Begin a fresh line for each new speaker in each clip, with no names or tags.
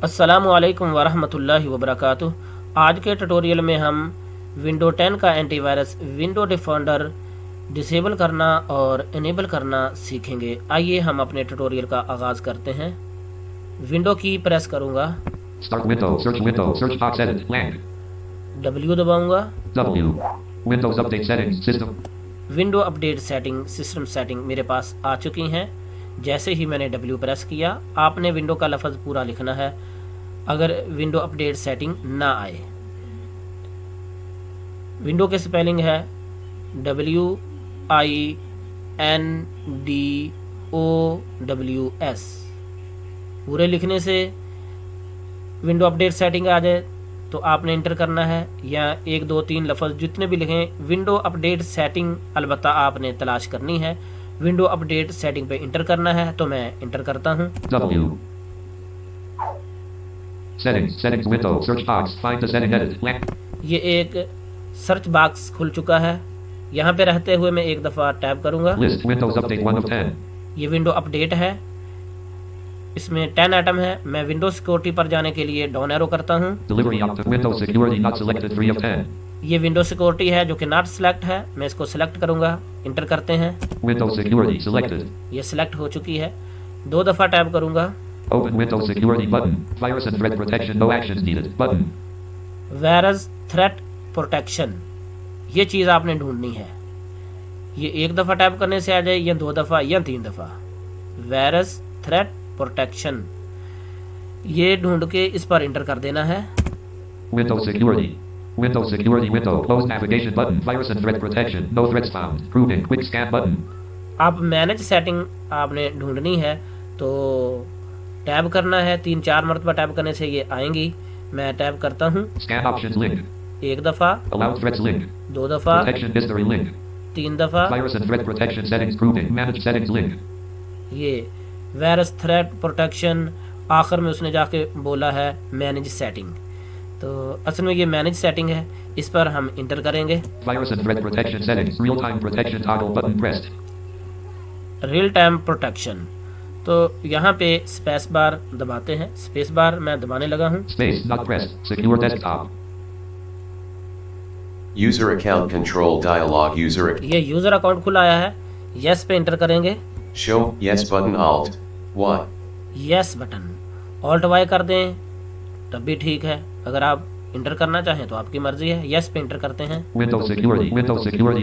अस्सलामुअलैकुम वरहमतुल्लाहि वबरकातुह। आज के ट्यूटोरियल में हम विंडो 10 का एंटीवायरस विंडो डिफेंडर डिसेबल करना और इनेबल करना सीखेंगे। आइए हम अपने ट्यूटोरियल का आगाज करते हैं। विंडो की प्रेस करूंगा,
Start window, search box edit, blank.
W दबाऊंगा।
W. Windows update settings, system.
Window update setting, system setting मेरे पास आ चुकी हैं। जैसे ही मैंने W प्रेस किया, आपने विंडो का लफ्ज़ पूरा लिखना है अगर विंडो अपडेट सेटिंग ना आए। विंडो की स्पेलिंग है WINDOWS। पूरे लिखने से विंडो अपडेट सेटिंग आ जाए तो आपने इंटर करना है, या 1 2 3 लफ्ज़ जितने भी लिखें विंडो अपडेट सेटिंग अलबत्ता आपने तलाश करनी है। विंडो अपडेट सेटिंग पे इंटर करना है, तो मैं इंटर करता हूं।
W. Settings window, search box, find the setting edit, blank.
ये एक सर्च बॉक्स खुल चुका है। यहाँ पे रहते हुए मैं एक दफ़ा टैप करूंगा।
List Windows update 1 of 10.
ये विंडो अपडेट है, इसमें 10 आइटम है। मैं विंडो सिक्योरिटी पर जाने के लिए डाउन एरो करता हूँ।
Delivery up to Windows security not selected 3 of 10.
ये विंडो सिक्योरिटी है जो कि नॉट सिलेक्ट है। मैं इसको सिलेक्ट करूंगा, इंटर करते हैं।
Windows security selected.
ये सिलेक्ट हो चुकी है। 2 दफ़ा टैप करूंगा।
Open Windows security button. Virus and threat protection, no actions needed button.
Virus threat protection, ये चीज़ आपने ढूंढनी है। ये 1 दफ़ा टैप करने से आ जाए, या 2 दफ़ा या 3 दफ़ा। वायरस थ्रेट प्रोटेक्शन, ये ढूंढ के इस पर इंटर कर देना है।
Windows security. Windows security window. Close navigation button. Virus and threat protection. No threats found. Proving. Quick scan button.
आप मैनेज सेटिंग आपने ढूंढनी है, तो टैब करना है। 3-4 मरतबा टैब करने से ये आएंगी। मैं टैब करता हूँ।
Scan options link.
1 दफ़ा,
Allow threats link.
2 दफ़ा,
Protection history link.
3 दफ़ा।
Virus and threat protection settings proving. Manage settings link.
ये वायरस थ्रेट प्रोटेक्शन आखिर में उसने जाके बोला है मैनेज सेटिंग, तो असल में ये मैनेज सेटिंग है। इस पर हम इंटर करेंगे।
Virus and threat protection settings. Real time protection toggle button pressed.
Real time protection, तो यहाँ पे स्पेस बार दबाते हैं। स्पेस बार मैं दबाने लगा हूँ।
Space not pressed. Secure desktop.
User account control dialog.
ये यूज़र अकाउंट खुला आया है। यस पे इंटर करेंगे।
Show yes button Alt Y.
Yes button, Alt Y कर दें तब भी ठीक है। अगर आप इंटर करना चाहें तो आपकी मर्जी है। यस पे इंटर करते हैं।
Windows security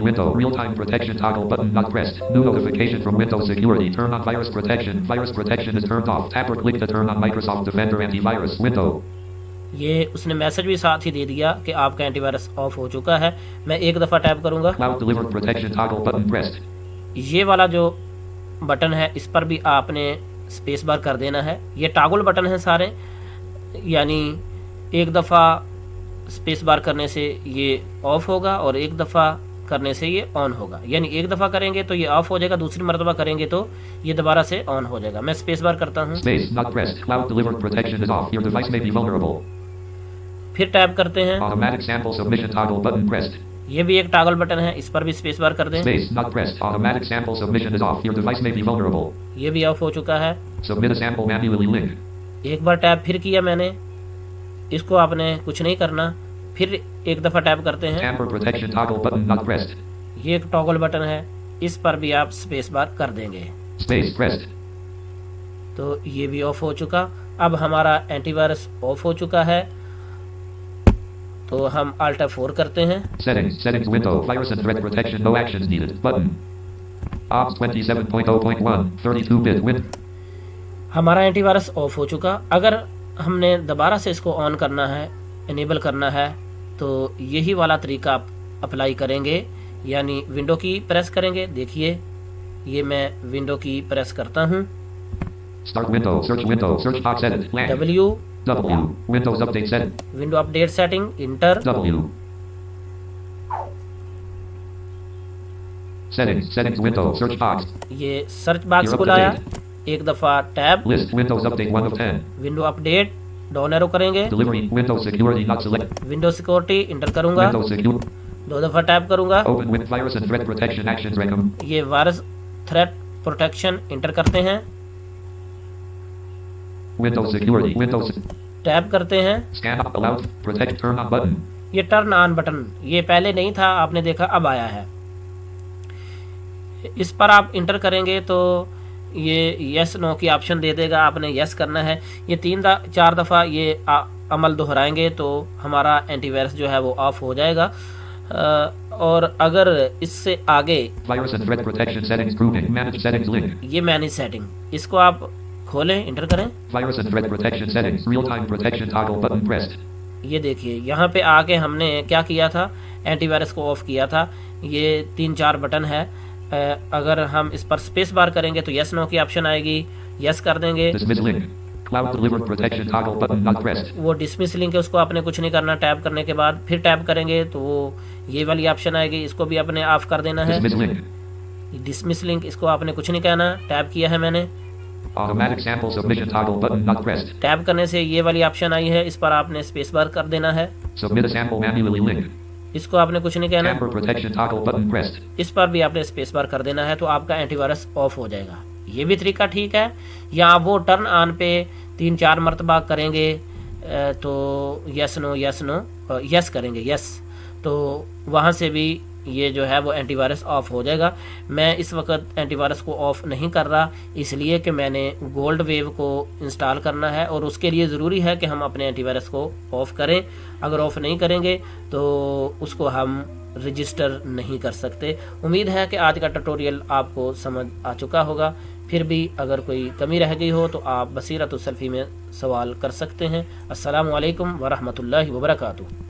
window. Real time protection toggle button not pressed. New notification from Windows security. Turn on virus protection. Virus protection is turned off. Tap or click to turn on Microsoft Defender antivirus window.
ये उसने message भी साथ ही दे दिया कि आपका antivirus of हो चुका है। मैं 1 दफ़ा टैप करूंगा।
Cloud delivered protection toggle button pressed.
ये वाला जो बटन है इस पर भी आपने स्पेस बार कर देना है। ये टॉगल बटन है सारे, यानी 1 दफ़ा स्पेस बार करने से ये ऑफ होगा और 1 दफ़ा करने से ये ऑन होगा। यानी 1 दफ़ा करेंगे तो ये ऑफ हो जाएगा, दूसरी मरतबा करेंगे तो ये दोबारा से ऑन हो जाएगा। मैं स्पेस बार करता हूँ।
Space not pressed. Cloud delivered protection is off. Your device may be vulnerable.
फिर टैप करते हैं।
Automatic sample submission toggle button pressed.
ये भी एक टॉगल बटन है, इस पर भी स्पेस बार कर दें।
Space not pressed. Automatic sample submission is off. Your device may be vulnerable.
ये भी ऑफ हो चुका है।
Submit a sample manually link.
एक बार टैप फिर किया मैंने, इसको आपने कुछ नहीं करना। फिर 1 दफ़ा टैप करते हैं।
Tamper protection toggle button not pressed.
ये एक टॉगल बटन है, इस पर भी आप स्पेस बार कर देंगे।
Space pressed.
तो ये भी ऑफ हो चुका। अब हमारा एंटीवायरस ऑफ हो चुका है, तो हम Alt F4 करते हैं।
Settings window. Virus and threat protection. No actions needed. Button. Ops 27.0.1. 32-bit win.
हमारा एंटीवायरस ऑफ हो चुका। अगर हमने दोबारा से इसको ऑन करना है, इनेबल करना है, तो यही वाला तरीका आप अप्लाई करेंगे, यानी विंडो की प्रेस करेंगे। देखिए ये मैं विंडो की प्रेस करता हूँ।
Start window. Search box edit. Blank.
W
Windows update setting.
Window update setting, inter.
W. Settings window. Search box.
ये search box
You're up to
खुलाया।
date.
1 दफ़ा tab.
List Windows update 1 of 10.
Window update, down arrow करेंगे।
Delivery Windows security not select.
Window security inter करूंगा।
Windows secure.
2 दफ़ा tap करूंगा।
Open with virus and threat protection actions recommend.
ये virus threat protection inter करते हैं।
Windows security.
Tap करते हैं,
Scan up allowed. Protect turn on button.
ये turn on button, ये पहले नहीं था, आपने देखा अब आया है। इस पर आप इंटर करेंगे तो ये यस नो की ऑप्शन दे देगा, आपने यस करना है। ये 3-4 दफ़ा ये अमल दोहराएंगे तो हमारा एंटीवायरस जो है वो ऑफ हो जाएगा। और अगर इससे आगे
Virus and threat protection settings grouping. Manage settings link.
ये मैनेज सेटिंग, इसको आप खोलें, इंटर करें।
Virus and threat protection settings. Real time protection toggle button pressed.
ये देखिए यहाँ पे आके हमने क्या किया था, एंटीवायरस को ऑफ किया था। ये 3-4 बटन है, अगर हम इस पर स्पेस बार करेंगे तो यस नो की ऑप्शन आएगी, यस कर देंगे।
Dismiss link. Cloud delivered protection toggle button not pressed.
वो डिसमिस लिंक है, उसको आपने कुछ नहीं करना। टैप करने के बाद फिर टैप करेंगे तो वो ये वाली ऑप्शन आएगी, इसको भी आपने ऑफ कर देना है।
Dismiss link.
डिसमिस लिंक, इसको आपने कुछ नहीं कहना। टैप किया है मैंने,
Automatic sample submission toggle button not pressed.
Tap करने से ये वाली ऑप्शन आई है, इस पर आपने स्पेस बार कर देना है।
Submit a sample manually link.
इसको आपने कुछ नहीं कहना,
Tamper protection toggle button pressed.
इस पर भी आपने स्पेस बार कर देना है तो आपका एंटीवायरस ऑफ हो जाएगा। ये भी तरीका ठीक है। या वो टर्न ऑन पे 3-4 मरतबा करेंगे तो यस नो यस करेंगे, यस, तो वहाँ से भी ये जो है वो एंटीवायरस ऑफ हो जाएगा। मैं इस वक्त एंटीवायरस को ऑफ नहीं कर रहा, इसलिए कि मैंने गोल्ड वेव को इंस्टॉल करना है और उसके लिए ज़रूरी है कि हम अपने एंटीवायरस को ऑफ़ करें। अगर ऑफ़ नहीं करेंगे तो उसको हम रजिस्टर नहीं कर सकते। उम्मीद है कि आज का ट्यूटोरियल आपको समझ आ चुका होगा। फिर भी अगर कोई कमी रह गई हो तो आप बसीरत सेल्फी में सवाल कर सकते हैं। अस्सलामु अलैकुम वरहमतुल्लाहि वबरकातुहू।